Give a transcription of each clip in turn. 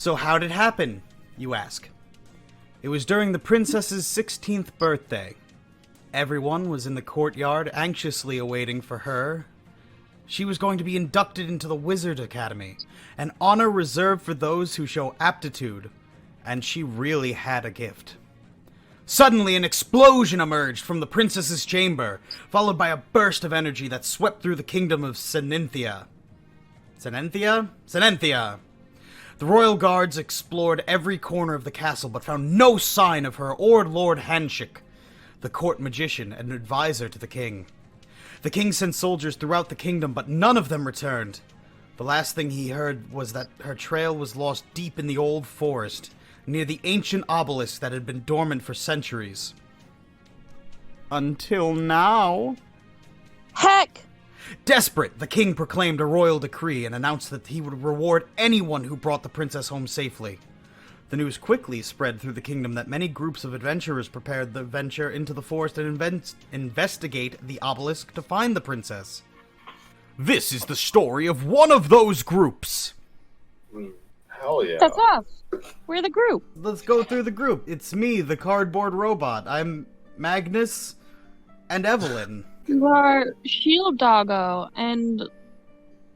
So how did it happen, you ask? It was during the princess's 16th birthday. Everyone was in the courtyard anxiously awaiting for her. She was going to be inducted into the Wizard Academy, an honor reserved for those who show aptitude, and she really had a gift. Suddenly, an explosion emerged from the princess's chamber, followed by a burst of energy that swept through the kingdom of Senenthia. Senenthia! The royal guards explored every corner of the castle, but found no sign of her or Lord Hanshik, the court magician and advisor to the king. The king sent soldiers throughout the kingdom, but none of them returned. The last thing he heard was that her trail was lost deep in the old forest, near the ancient obelisk that had been dormant for centuries. Until now. Heck! Desperate, the king proclaimed a royal decree and announced that he would reward anyone who brought the princess home safely. The news quickly spread through the kingdom that many groups of adventurers prepared to venture into the forest and investigate the obelisk to find the princess. This is the story of one of those groups. Hell yeah. That's us. We're the group. Let's go through the group. It's me, the cardboard robot. I'm Magnus and Evelyn. You are Shield Doggo and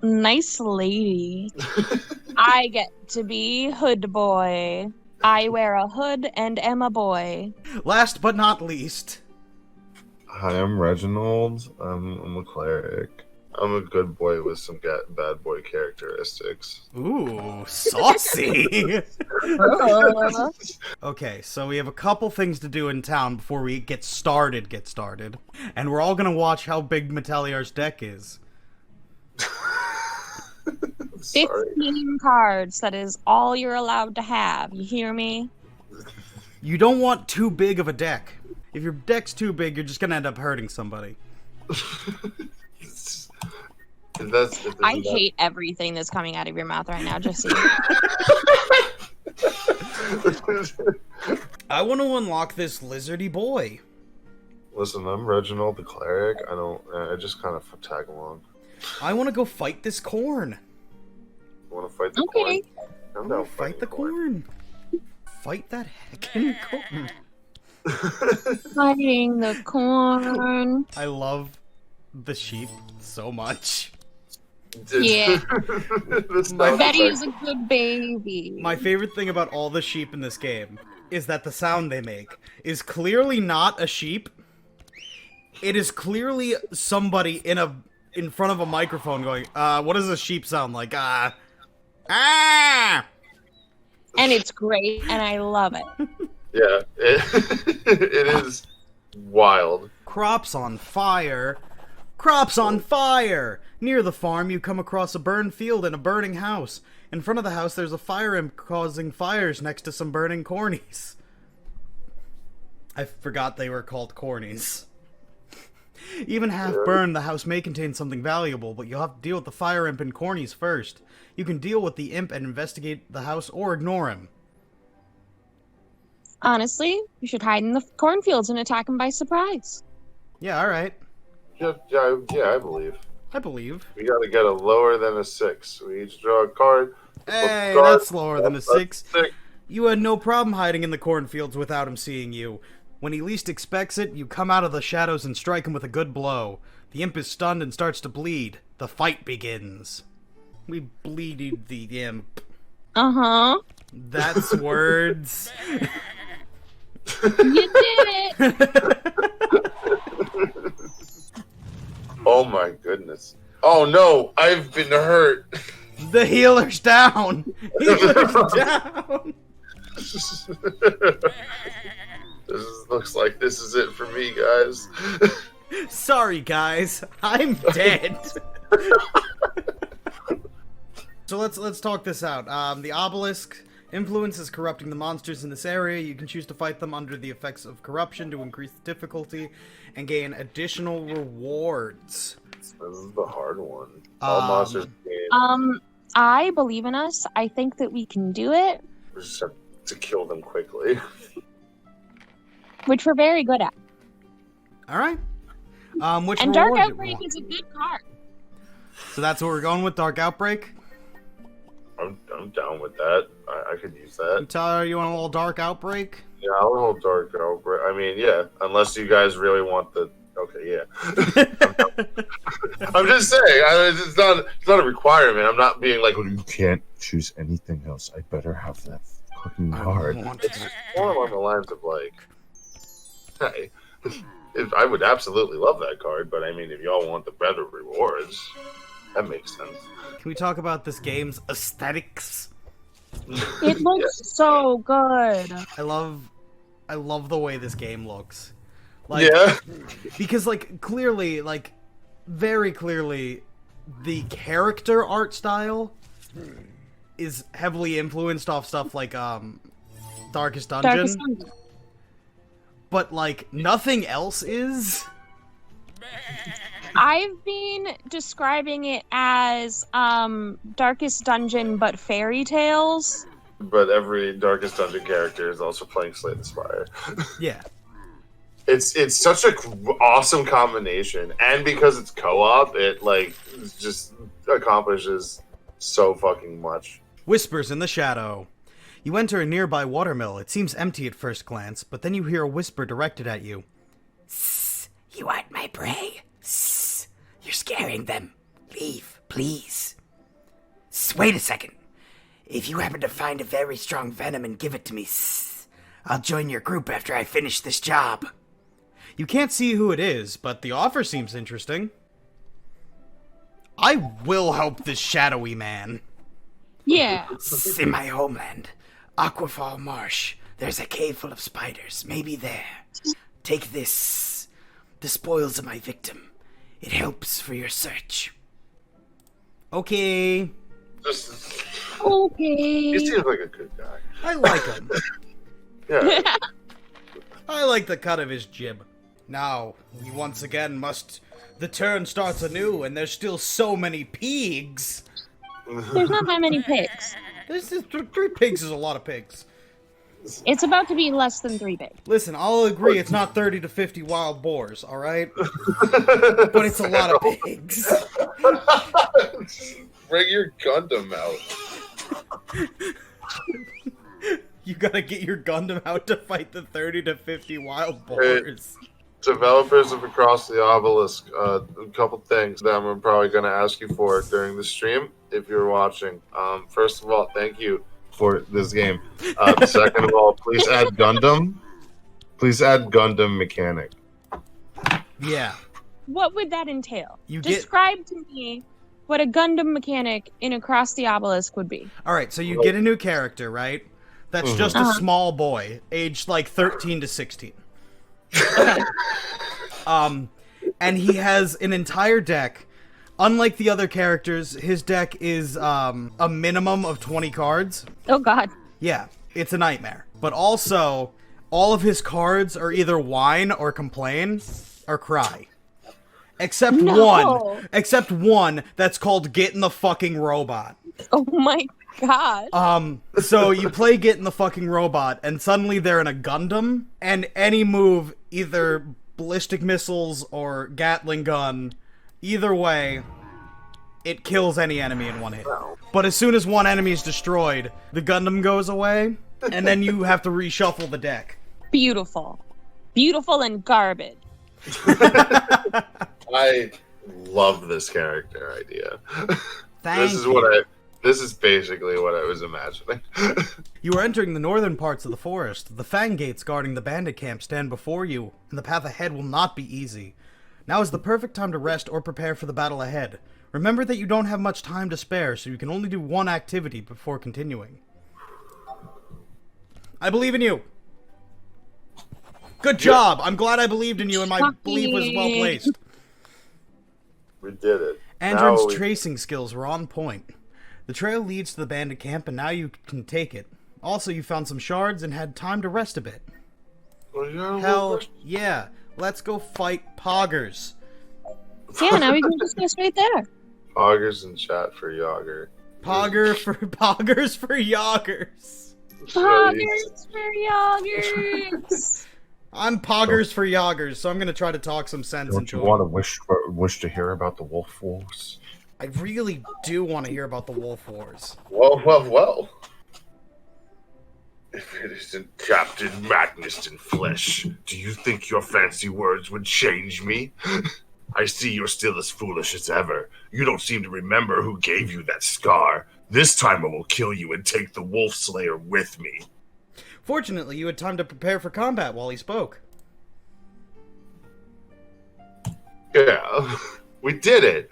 nice lady. I get to be Hood Boy. I wear a hood and am a boy. Last but not least. Hi, I'm Reginald. I'm a cleric. I'm a good boy with some bad boy characteristics. Ooh, saucy. Okay, so we have a couple things to do in town before we get started. And we're all gonna watch how big Mettaliar's deck is. 15 cards. That is all you're allowed to have. You hear me? You don't want too big of a deck. If your deck's too big, you're just gonna end up hurting somebody. I hate everything that's coming out of your mouth right now, just so I want to unlock this lizardy boy. Listen, I'm Reginald the cleric. I just kind of tag along. I want to go fight this corn. You want to fight the Okay. corn? I'm down Fight the corn. Fight that heckin' corn. Fighting the corn. I love the sheep so much. Yeah. My Betty is a good baby. My favorite thing about all the sheep in this game is that the sound they make is clearly not a sheep. It is clearly somebody in front of a microphone going, what does a sheep sound like? Ah! And it's great, and I love it. Yeah, it is wild. Crops on fire. Crops on fire! Near the farm, you come across a burned field and a burning house. In front of the house, there's a fire imp causing fires next to some burning cornies. I forgot they were called cornies. Even half burned, the house may contain something valuable, but you'll have to deal with the fire imp and cornies first. You can deal with the imp and investigate the house or ignore him. Honestly, you should hide in the cornfields and attack him by surprise. Yeah, alright. Yeah, I believe. I believe. We gotta get a lower than a 6. We each draw a card. Hey, that's lower than a 6. You had no problem hiding in the cornfields without him seeing you. When he least expects it, you come out of the shadows and strike him with a good blow. The imp is stunned and starts to bleed. The fight begins. We bleeded the imp. Uh-huh. That's words. You did it! Oh my goodness. Oh no, I've been hurt. The healer's down. Healer's down. Looks like this is it for me, guys. Sorry, guys. I'm dead. So let's talk this out. The obelisk influence is corrupting the monsters in this area. You can choose to fight them under the effects of corruption to increase the difficulty and gain additional rewards. This is the hard one. All monsters gain. I believe in us. I think that we can do it. We just have to kill them quickly. Which we're very good at. All right. Which And Dark reward Outbreak is a good card. So that's what we're going with, Dark Outbreak? I'm down with that. I could use that. Mettaliar, you want a little dark outbreak? Yeah, a little dark over. I mean, yeah, unless you guys really want the. Okay, yeah. I'm just saying, it's not a requirement. I'm not being like, well, you can't choose anything else. I better have that fucking card. It's more along the lines of like, hey, I would absolutely love that card, but I mean, if y'all want the better rewards, that makes sense. Can we talk about this game's aesthetics? It looks so good. I love the way this game looks. Like, Yeah. Because, like, clearly, like, very clearly, the character art style is heavily influenced off stuff like, Darkest Dungeon. Darkest Dungeon. But, like, nothing else is. I've been describing it as Darkest Dungeon, but fairy tales. But every Darkest Dungeon character is also playing Slay the Spire. Yeah. It's such a awesome combination, and because it's co-op, it like just accomplishes so fucking much. Whispers in the shadow. You enter a nearby watermill. It seems empty at first glance, but then you hear a whisper directed at you. "Sss, you aren't my prey. Sss, you're scaring them. Leave, please. Sss, wait a second. If you happen to find a very strong venom and give it to me, sss, I'll join your group after I finish this job." You can't see who it is, but the offer seems interesting. I will help this shadowy man. Yeah. In my homeland, Aquafall Marsh, there's a cave full of spiders. Maybe there. Take this. The spoils of my victim. It helps for your search. Okay. Just, Okay. he seems like a good guy. I like him. Yeah. I like the cut of his jib. Now, we once again must... The turn starts anew, and there's still so many pigs. There's not that many pigs. This is 3 pigs is a lot of pigs. It's about to be less than 3 pigs. Listen, I'll agree it's not 30 to 50 wild boars, alright? But it's a lot of pigs. Bring your Gundam out. You gotta get your Gundam out to fight the 30 to 50 wild boars. Developers of Across the Obelisk, a couple things that I'm probably going to ask you for during the stream if you're watching. First of all, thank you for this game. Second of all, please add Gundam. Please add Gundam mechanic. Yeah. What would that entail? You Describe to me what a Gundam mechanic in Across the Obelisk would be. Alright, so you get a new character, right? That's just a small boy, aged like 13 to 16. Okay. And he has an entire deck. Unlike the other characters, his deck is a minimum of 20 cards. Oh god. Yeah, it's a nightmare. But also, all of his cards are either whine or complain or cry. Except one that's called Get in the Fucking Robot. Oh my god. So you play Get in the Fucking Robot, and suddenly they're in a Gundam, and any move, either ballistic missiles or Gatling gun, either way, it kills any enemy in one hit. But as soon as one enemy is destroyed, the Gundam goes away, and then you have to reshuffle the deck. Beautiful. Beautiful and garbage. I love this character idea. Thank This is basically what I was imagining. You are entering the northern parts of the forest. The fang gates guarding the bandit camp stand before you, and the path ahead will not be easy. Now is the perfect time to rest or prepare for the battle ahead. Remember that you don't have much time to spare, so you can only do one activity before continuing. I believe in you! Good job! I'm glad I believed in you, and my belief was well placed. We did it. Andron's tracing skills were on point. The trail leads to the bandit camp, and now you can take it. Also, you found some shards and had time to rest a bit. Hell yeah. Let's go fight Poggers. Yeah, now we can discuss right there. Poggers in chat for Yogger. Poggers for Yoggers. Poggers for Yoggers. I'm Poggers for Yoggers, so I'm gonna try to talk some sense Don't into you him. want to wish to hear about the Wolf Wars? I really do want to hear about the Wolf Wars. Well. If it isn't Captain Madness in flesh, do you think your fancy words would change me? I see you're still as foolish as ever. You don't seem to remember who gave you that scar. This time I will kill you and take the Wolf Slayer with me. Fortunately, you had time to prepare for combat while he spoke. Yeah, we did it.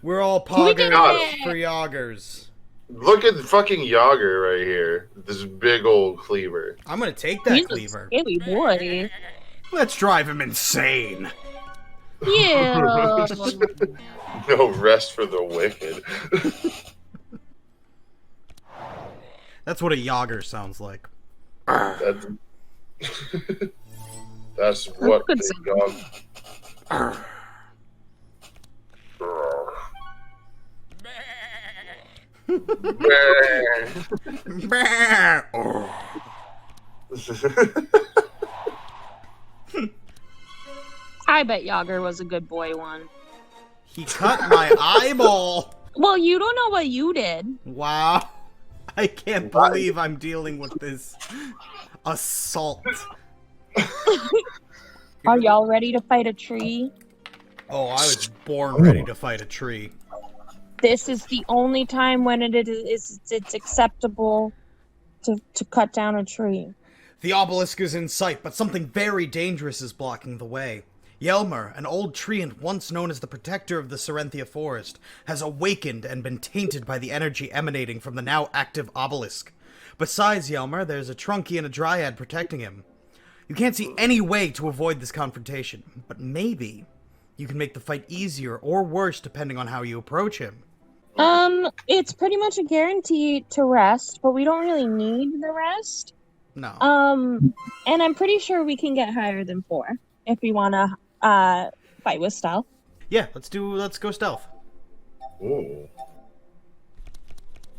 We're all We did poggers it! for Yoggers. Look at fucking Yogger right here. This big old cleaver. I'm gonna take that He's cleaver. a scaly boy. Let's drive him insane. Yeah. No rest for the wicked. That's what a Yogger sounds like. That's, that's what good they got. I bet Yogger was a good boy one. He cut my eyeball. Well, you don't know what you did. Wow. I can't believe I'm dealing with this assault. Are y'all ready to fight a tree? Oh, I was born ready to fight a tree. This is the only time when it's acceptable to cut down a tree. The obelisk is in sight, but something very dangerous is blocking the way. Yelmer, an old treant once known as the protector of the Serenthia forest, has awakened and been tainted by the energy emanating from the now active obelisk. Besides Yelmer, there's a Trunky and a Dryad protecting him. You can't see any way to avoid this confrontation, but maybe you can make the fight easier or worse depending on how you approach him. It's pretty much a guarantee to rest, but we don't really need the rest. No. And I'm pretty sure we can get higher than 4 if we want to fight with stealth. Yeah, let's go stealth. Ooh.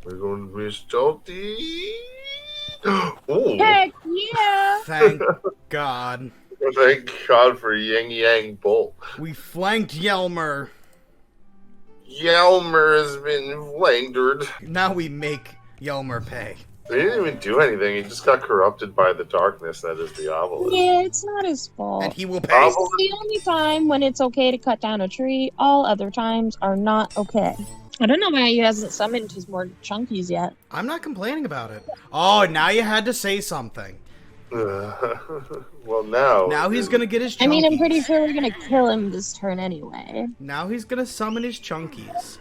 We're going to be stealthy. Ooh. Heck yeah! Thank God. Thank God for Yang Yang Bolt. We flanked Yelmer. Yelmer has been flankered. Now we make Yelmer pay. He didn't even do anything. He just got corrupted by the darkness that is the obelisk. Yeah, it's not his fault. And he will pay. It's the only time when it's okay to cut down a tree. All other times are not okay. I don't know why he hasn't summoned his more chunkies yet. I'm not complaining about it. Oh, now you had to say something. Well, now... Now he's gonna get his chunkies. I mean, I'm pretty sure we're gonna kill him this turn anyway. Now he's gonna summon his chunkies.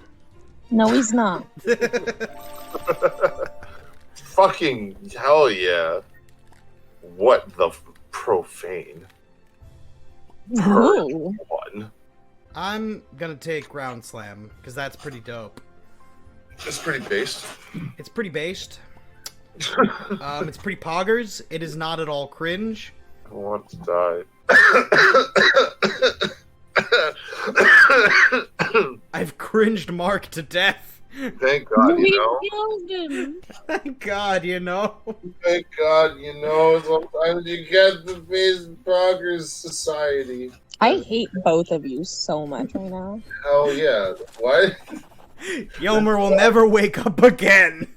No, he's not. Fucking hell yeah. What the profane. Ooh. One. I'm gonna take Ground Slam, because that's pretty dope. It's pretty based. It's pretty based. It's pretty poggers. It is not at all cringe. I want to die. I've cringed Mark to death. Thank God, We you know. killed him. Thank God, you know. Thank God, you know. Sometimes you get the base Poggers society. I hate both of you so much right now. Hell yeah. What? Yelmer will never wake up again.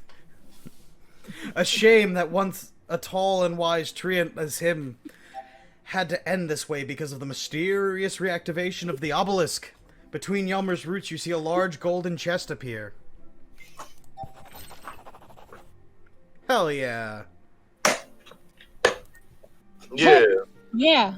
A shame that once a tall and wise treant as him had to end this way because of the mysterious reactivation of the obelisk. Between Yelmer's roots, you see a large golden chest appear. Hell yeah. Yeah. Yeah.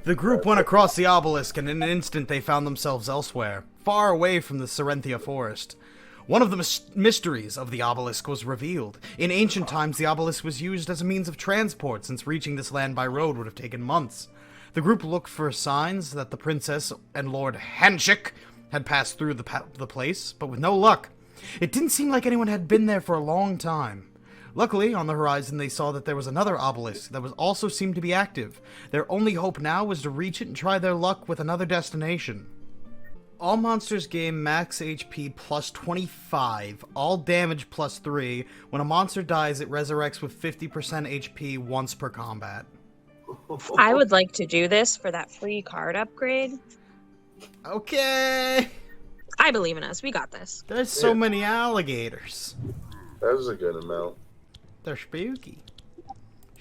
The group went across the obelisk, and in an instant they found themselves elsewhere, far away from the Serenthia forest. One of the mysteries of the obelisk was revealed. In ancient times, the obelisk was used as a means of transport, since reaching this land by road would have taken months. The group looked for signs that the princess and Lord Hanshik had passed through the place, but with no luck. It didn't seem like anyone had been there for a long time. Luckily, on the horizon, they saw that there was another obelisk that also seemed to be active. Their only hope now was to reach it and try their luck with another destination. All monsters gain max HP plus 25, all damage plus 3. When a monster dies, it resurrects with 50% HP once per combat. I would like to do this for that free card upgrade. Okay. I believe in us. We got this. There's so many alligators. That was a good amount. They're spooky.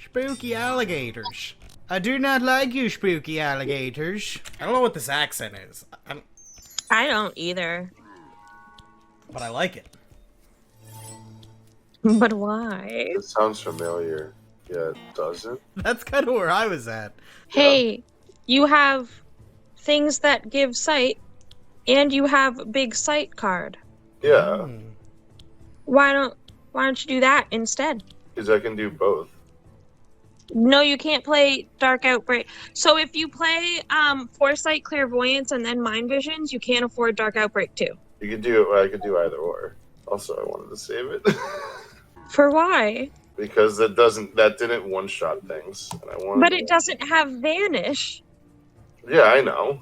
Spooky alligators. I do not like you, spooky alligators. I don't know what this accent is. I don't either. But I like it. But why? It sounds familiar. Yeah, it doesn't. That's kind of where I was at. Hey, you have things that give sight, and you have big sight card. Yeah, Why don't you do that instead? because I can do both. No, you can't play Dark Outbreak. So if you play Foresight, Clairvoyance, and then Mind Visions, you can't afford Dark Outbreak too. You can do. I could do either or. Also, I wanted to save it For why? because that didn't one shot things, and I wanted. But it doesn't have Vanish. Yeah, I know.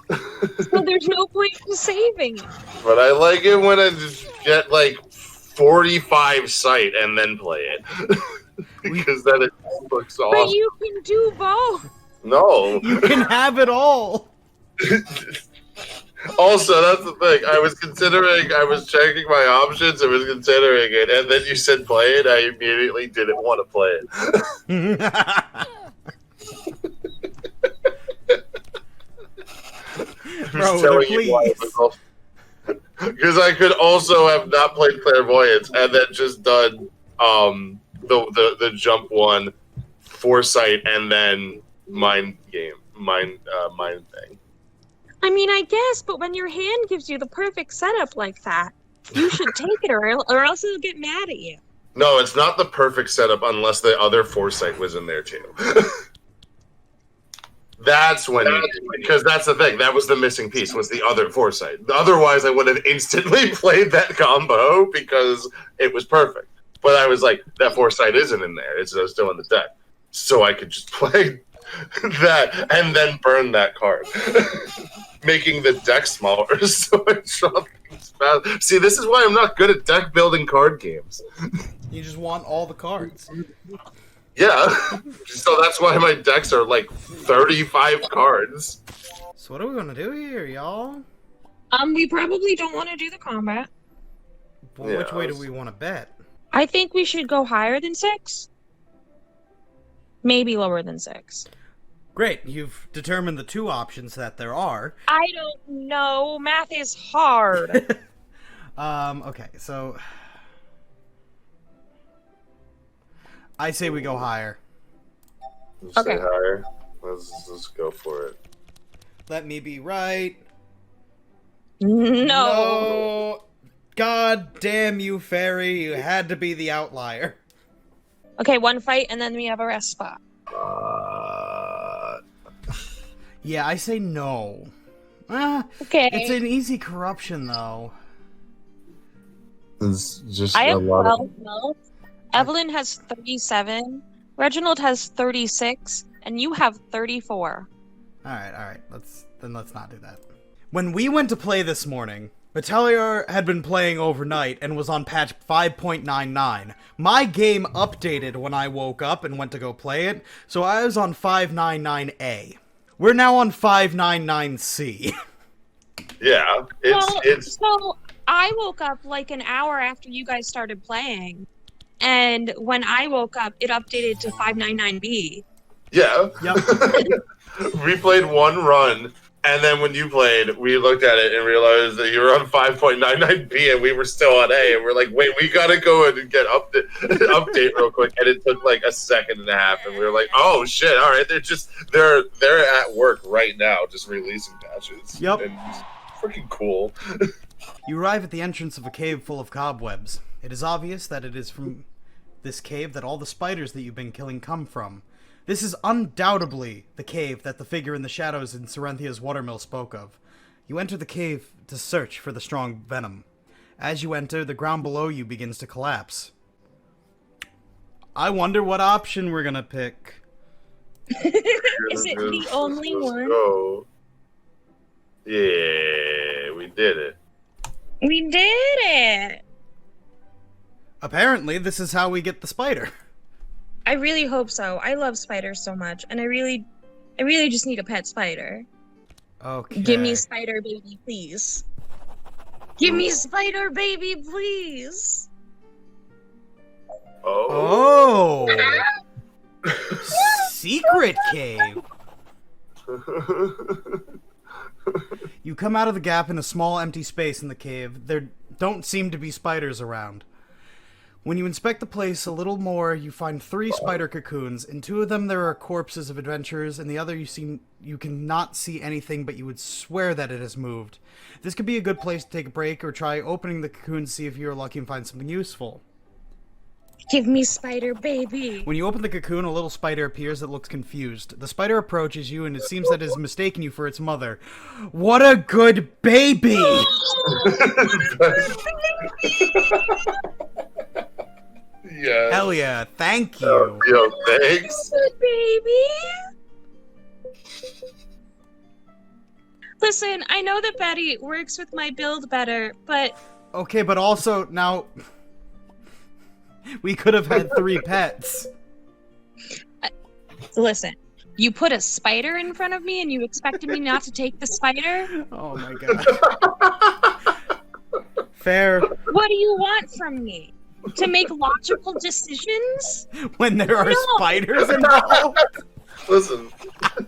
So there's no point in saving it. But I like it when I just get like 45 sight and then play it. Because then it looks But awesome. you can do both. No. You can have it all. Also, that's the thing. I was checking my options, I was considering it, and then you said play it, I immediately didn't want to play it. Bro, telling please. you why because I could also have not played Clairvoyance and then just done the jump one, Foresight, and then mind thing. I mean, I guess, but when your hand gives you the perfect setup like that, you should take it, or else it'll get mad at you. No, it's not the perfect setup unless the other Foresight was in there too. That's when, because that's the thing. That was the missing piece, was the other Foresight. Otherwise, I would have instantly played that combo because it was perfect. But I was like, that Foresight isn't in there. It's still in the deck. So I could just play that and then burn that card. Making the deck smaller so I draw things fast. See, this is why I'm not good at deck building card games. You just want all the cards. Yeah, so that's why my decks are like 35 cards. So what are we gonna do here, y'all? We probably don't want to do the combat. Well, Yeah, which way do we want to bet? I think we should go higher than 6. Maybe lower than 6. Great, you've determined the two options that there are. I don't know. Math is hard. Okay, so I say we go higher. Let's Okay. say higher. Let's go for it. Let me be right. No. God damn you, fairy! You had to be the outlier. Okay, one fight, and then we have a rest spot. Yeah, I say no. Okay. It's an easy corruption, though. It's just I have 12 mil. Evelyn has 37. Reginald has 36. And you have 34. Alright, let's not do that. When we went to play this morning, Mettaliar had been playing overnight and was on patch 5.99. My game updated when I woke up and went to go play it, so I was on 599A. We're now on 599C. Yeah, it's So I woke up like an hour after you guys started playing. And when I woke up, it updated to 599B. yeah. Yep. We played one run, and then when you played, we looked at it and realized that you were on 5.99B and we were still on A, and we're like, wait, we gotta go in and get update real quick, and it took like a second and a half, and we were like, oh shit, all right, they're at work right now, just releasing patches. Yep. And it's freaking cool. You arrive at the entrance of a cave full of cobwebs. It is obvious that it is from this cave that all the spiders that you've been killing come from. This is undoubtedly the cave that the figure in the shadows in Cerinthia's watermill spoke of. You enter the cave to search for the strong venom. As you enter, the ground below you begins to collapse. I wonder what option we're gonna pick. Is it the only Let's one? go. Yeah, we did it. We did it! Apparently, this is how we get the spider. I really hope so. I love spiders so much, and I really just need a pet spider. Okay. Give me spider baby, please. Give me spider baby, please. Oh! Secret cave! You come out of the gap in a small empty space in the cave. There don't seem to be spiders around. When you inspect the place a little more, you find 3 spider cocoons. In 2 of them there are corpses of adventurers, and the other you cannot see anything, but you would swear that it has moved. This could be a good place to take a break or try opening the cocoon to see if you're lucky and find something useful. Give me spider baby. When you open the cocoon, a little spider appears that looks confused. The spider approaches you, and it seems that it has mistaken you for its mother. What a good baby! Yeah. Hell yeah, thank you. Yo, thanks. Good baby. Listen, I know that Betty works with my build better, but... Okay, but also, now... We could have had 3 pets. Listen, you put a spider in front of me and you expected me not to take the spider? Oh my god. Fair. What do you want from me? To make logical decisions? When there are spiders involved? Listen.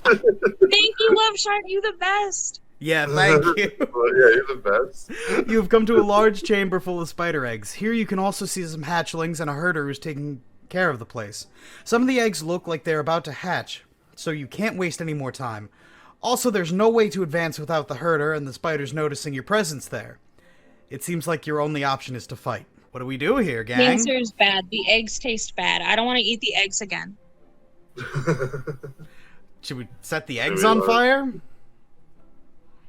Thank you, Love Shark. You the best. Yeah, thank you. Well, yeah, you're the best. You've come to a large chamber full of spider eggs. Here you can also see some hatchlings and a herder who's taking care of the place. Some of the eggs look like they're about to hatch, so you can't waste any more time. Also, there's no way to advance without the herder and the spiders noticing your presence there. It seems like your only option is to fight. What do we do here, gang? The answer is bad. The eggs taste bad. I don't want to eat the eggs again. Should we set the eggs on fire?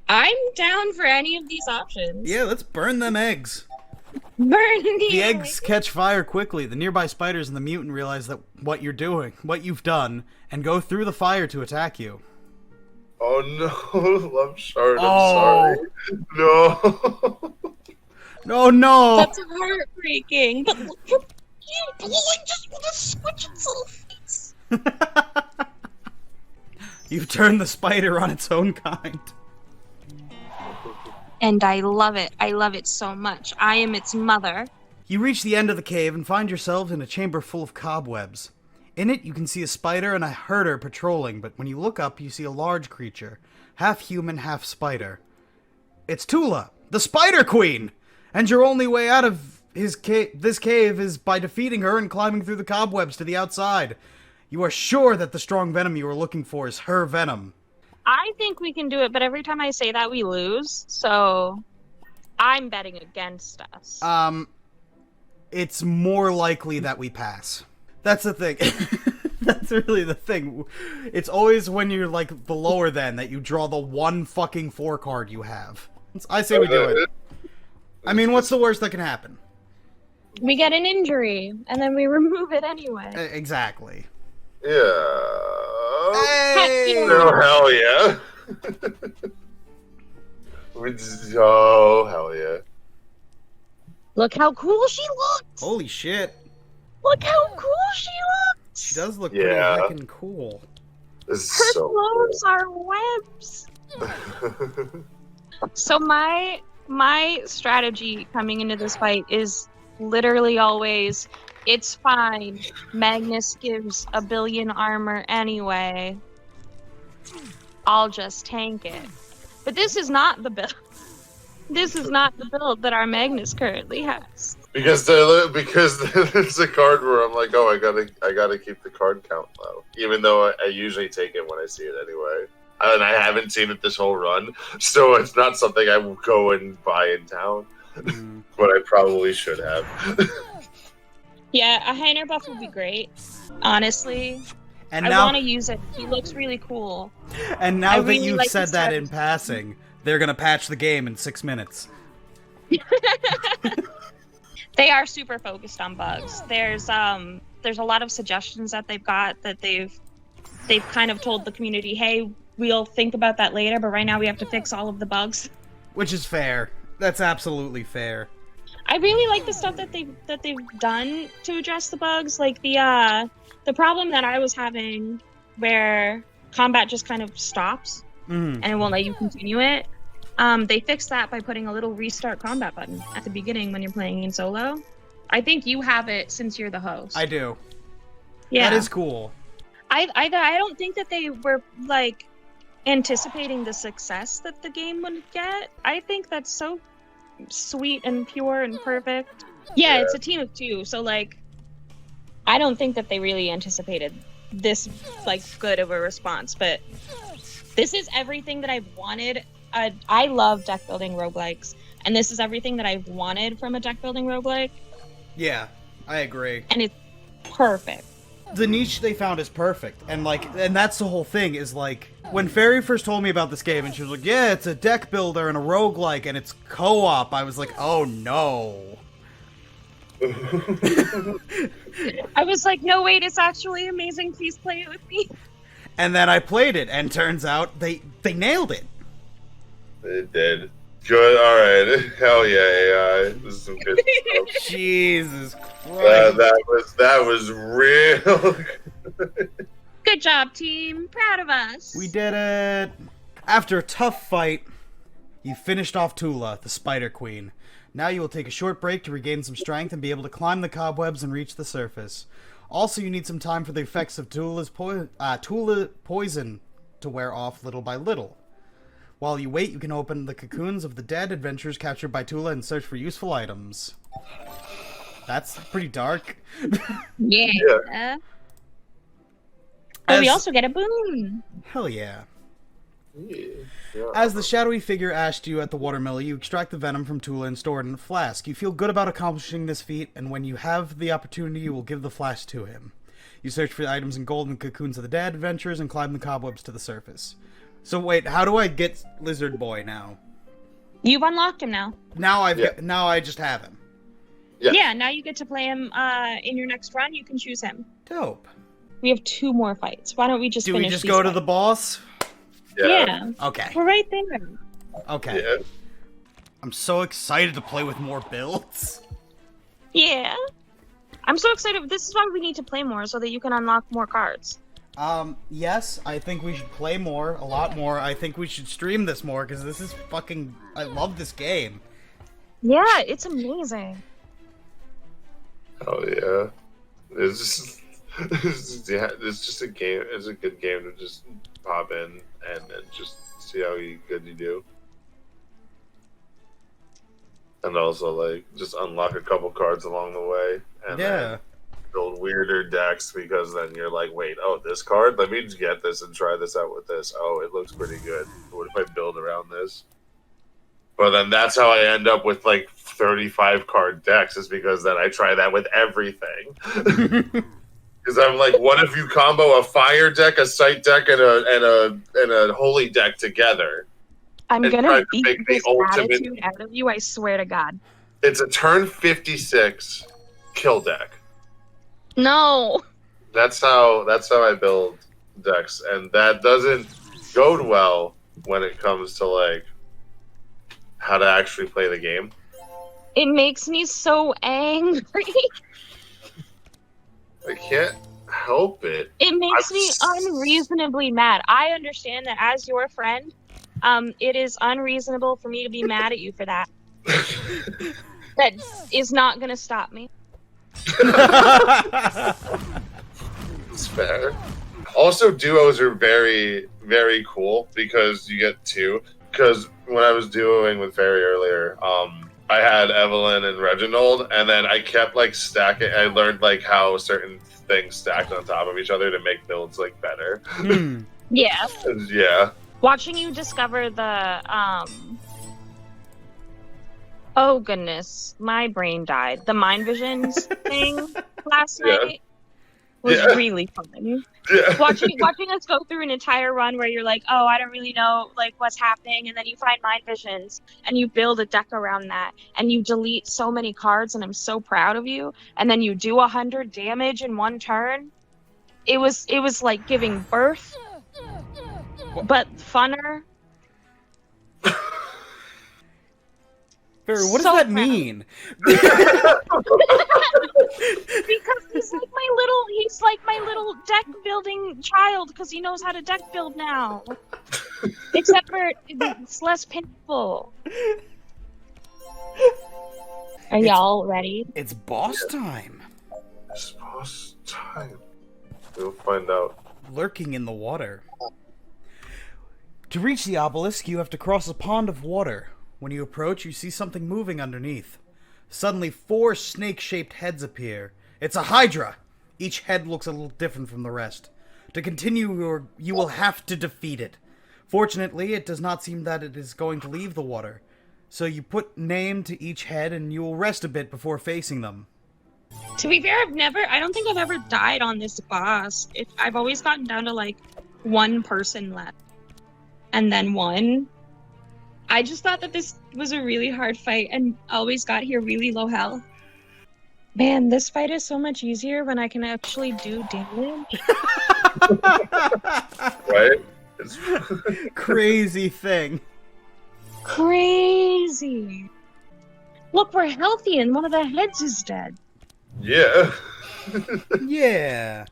I'm down for any of these options. Yeah, let's burn them eggs. Burn The eggs catch fire quickly. The nearby spiders and the mutant realize that what you've done, and go through the fire to attack you. Oh no, Love Shard, I'm Oh. sorry. No. Oh no! That's heartbreaking. But look at you, blowing just want to switch its little face. You've turned the spider on its own kind. And I love it. I love it so much. I am its mother. You reach the end of the cave and find yourselves in a chamber full of cobwebs. In it, you can see a spider and a herder patrolling, but when you look up, you see a large creature, half human, half spider. It's Tula, the Spider Queen! And your only way out of this cave is by defeating her and climbing through the cobwebs to the outside. You are sure that the strong venom you are looking for is her venom. I think we can do it, but every time I say that, we lose. So I'm betting against us. It's more likely that we pass. That's the thing. That's really the thing. It's always when you're like the lower than that you draw the one fucking 4 card you have. I say we do it. I mean, what's the worst that can happen? We get an injury, and then we remove it anyway. Exactly. Yeah. Hey! Oh, hell yeah. Oh, hell yeah. Look how cool she looks! Holy shit. Look how cool she looks! She does look Yeah. pretty heckin' cool. This is Her so clothes are webs! cool. So my strategy coming into this fight is literally always, it's fine. Magnus gives a billion armor anyway. I'll just tank it. But this is not the build. This is not the build that our Magnus currently has. Because it's a card where I'm like, oh, I gotta keep the card count low, even though I usually take it when I see it anyway. And I haven't seen it this whole run, so it's not something I will go and buy in town. But I probably should have. Yeah, a Heiner buff would be great. Honestly, And I now, want to use it. He looks really cool. and now I that really you've like said this that strategy. in passing, they're gonna patch the game in 6 minutes. They are super focused on bugs. There's a lot of suggestions that they've got that they've kind of told the community, hey, we'll think about that later, but right now we have to fix all of the bugs. Which is fair. That's absolutely fair. I really like the stuff that they've done to address the bugs, like the problem that I was having where combat just kind of stops and it won't let you continue it. They fixed that by putting a little restart combat button at the beginning when you're playing in solo. I think you have it since you're the host. I do. Yeah. That is cool. I don't think that they were like anticipating the success that the game would get. I think that's so sweet and pure and perfect. Yeah, it's a team of 2, so like I don't think that they really anticipated this like good of a response, but this is everything that I've wanted. I love deck building roguelikes, and this is everything that I've wanted from a deck building roguelike. Yeah, I agree. And it's perfect. The niche they found is perfect, and that's the whole thing, is like, when Fairy first told me about this game, and she was like, yeah, it's a deck builder and a roguelike, and it's co-op, I was like, oh no. I was like, no wait, it's actually amazing, please play it with me. And then I played it, and turns out they nailed it. It did. Good, alright. Hell yeah, AI. This is some good stuff. Jesus Christ. That was real. Good job, team. Proud of us. We did it. After a tough fight, you finished off Tula, the Spider Queen. Now you will take a short break to regain some strength and be able to climb the cobwebs and reach the surface. Also, you need some time for the effects of Tula poison to wear off little by little. While you wait, you can open the cocoons of the dead adventurers captured by Tula and search for useful items. That's pretty dark. Yeah. But we also get a boon. Hell yeah. Yeah. As the shadowy figure asked you at the watermill, you extract the venom from Tula and store it in a flask. You feel good about accomplishing this feat, and when you have the opportunity, you will give the flask to him. You search for the items in gold and cocoons of the dead adventurers and climb the cobwebs to the surface. So wait, how do I get Lizard Boy now? You've unlocked him now. Now I just have him. Yeah, now you get to play him in your next run. You can choose him. Dope. We have 2 more fights. Why don't we just finish Do we just these go to fights? the boss? Yeah. Okay. We're right there. Okay. Yeah. I'm so excited to play with more builds. Yeah. I'm so excited. This is why we need to play more, so that you can unlock more cards. Yes, I think we should play more, a lot more. I think we should stream this more, because this is fucking... I love this game. Yeah, it's amazing. Oh yeah. It's just a game. It's a good game to just pop in and just see how good you do. And also, like, just unlock a couple cards along the way. And then build weirder decks, because then you're like, wait, oh, this card? Let me get this and try this out with this. Oh, it looks pretty good. What if I build around this? But then that's how I end up with, like, 35 card decks, is because then I try that with everything. Because I'm like, what if you combo a fire deck, a sight deck, and a holy deck together? I'm gonna beat make this the ultimate- attitude out of you, I swear to God. It's a turn 56 kill deck. No. That's how I build decks, and that doesn't go well when it comes to like how to actually play the game. It makes me so angry. I can't help it. It makes me unreasonably mad. I understand that as your friend, it is unreasonable for me to be mad at you for that. That is not going to stop me. It's fair. Also, duos are very, very cool because you get 2. Because when I was duoing with Fairy earlier, I had Evelyn and Reginald, and then I kept like stacking. I learned like how certain things stacked on top of each other to make builds like better. Yeah. Yeah. Watching you discover the oh goodness, my brain died. The mind visions thing last night was really fun. Yeah. Watching us go through an entire run where you're like, oh, I don't really know like what's happening, and then you find mind visions and you build a deck around that, and you delete so many cards, and I'm so proud of you. And then you do 100 damage in one turn. It was like giving birth, but funner. Fairy, what does So that proud. mean? Because he's like my little deck building child, because he knows how to deck build now. Except for it's less painful. Are y'all ready? It's boss time. It's boss time. We'll find out. Lurking in the water. To reach the obelisk, you have to cross a pond of water. When you approach, you see something moving underneath. Suddenly, 4 snake-shaped heads appear. It's a hydra! Each head looks a little different from the rest. To continue, you will have to defeat it. Fortunately, it does not seem that it is going to leave the water. So you put name to each head and you will rest a bit before facing them. To be fair, I don't think I've ever died on this boss. I've always gotten down to like 1 person left. And then 1. I just thought that this was a really hard fight and always got here really low health. Man, this fight is so much easier when I can actually do damage. Right? It's Crazy thing. Crazy. Look, we're healthy and one of the heads is dead. yeah. Yeah.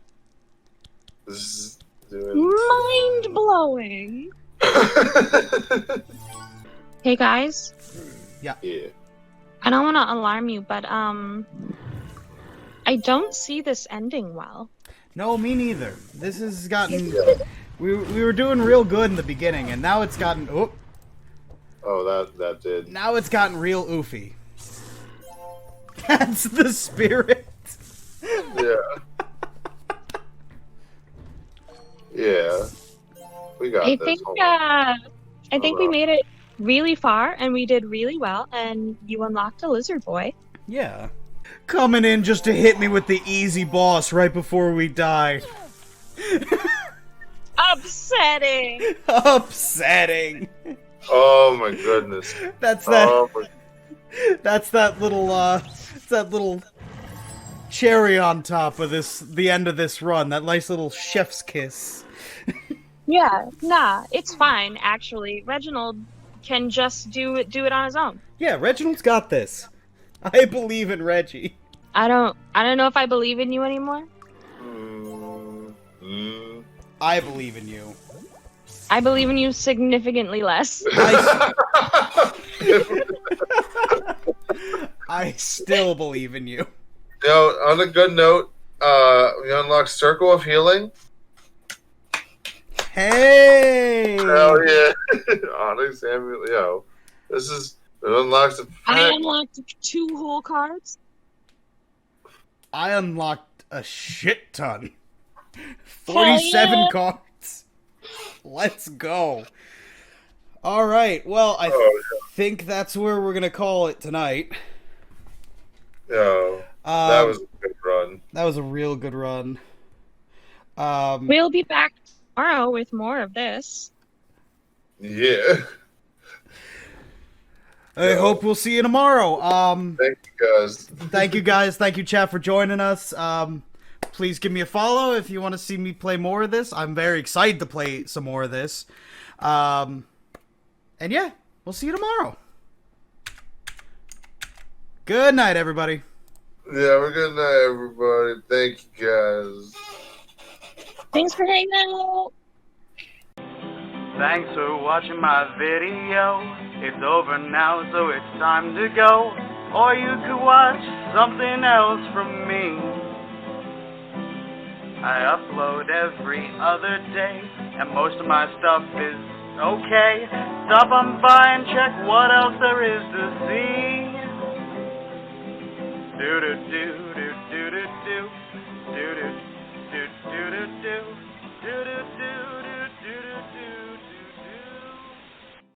This is doing... Mind-blowing. Hey guys, Yeah. I don't want to alarm you, but I don't see this ending well. No, me neither. This has gotten... We were doing real good in the beginning, and now it's gotten... Oh, that did. Now it's gotten real oofy. That's the spirit. Yeah. Yeah. We got I this. think Hold on. I think we made it really far, and we did really well, and you unlocked a lizard boy. Yeah. Coming in just to hit me with the easy boss right before we die. Upsetting. Upsetting. Oh my goodness. That's that. Oh my... That's that little. It's that little cherry on top of the end of this run. That nice little chef's kiss. Yeah, nah, it's fine, actually. Reginald can just do it on his own. Yeah, Reginald's got this. I believe in Reggie. I don't know if I believe in you anymore. I believe in you. I believe in you significantly less. I still believe in you. You know, on a good note, we unlocked Circle of Healing. Hey! Hell yeah. Onyx Amulet, yo. This is... It unlocks the... I unlocked 2 whole cards. I unlocked a shit ton. 47 cards. Let's go. Alright, well, I think that's where we're gonna call it tonight. Yo, that was a good run. That was a real good run. We'll be back tomorrow with more of this. Yeah. I hope we'll see you tomorrow. Thank you guys. Thank you guys. Thank you, chat, for joining us. Please give me a follow if you want to see me play more of this. I'm very excited to play some more of this. And yeah, we'll see you tomorrow. Good night, everybody. Yeah, we're good night, everybody. Thank you guys. Thanks for hanging out. Thanks for watching my video. It's over now, so it's time to go. Or you could watch something else from me. I upload every other day, and most of my stuff is okay. Stop on by and check what else there is to see. Do-do-do.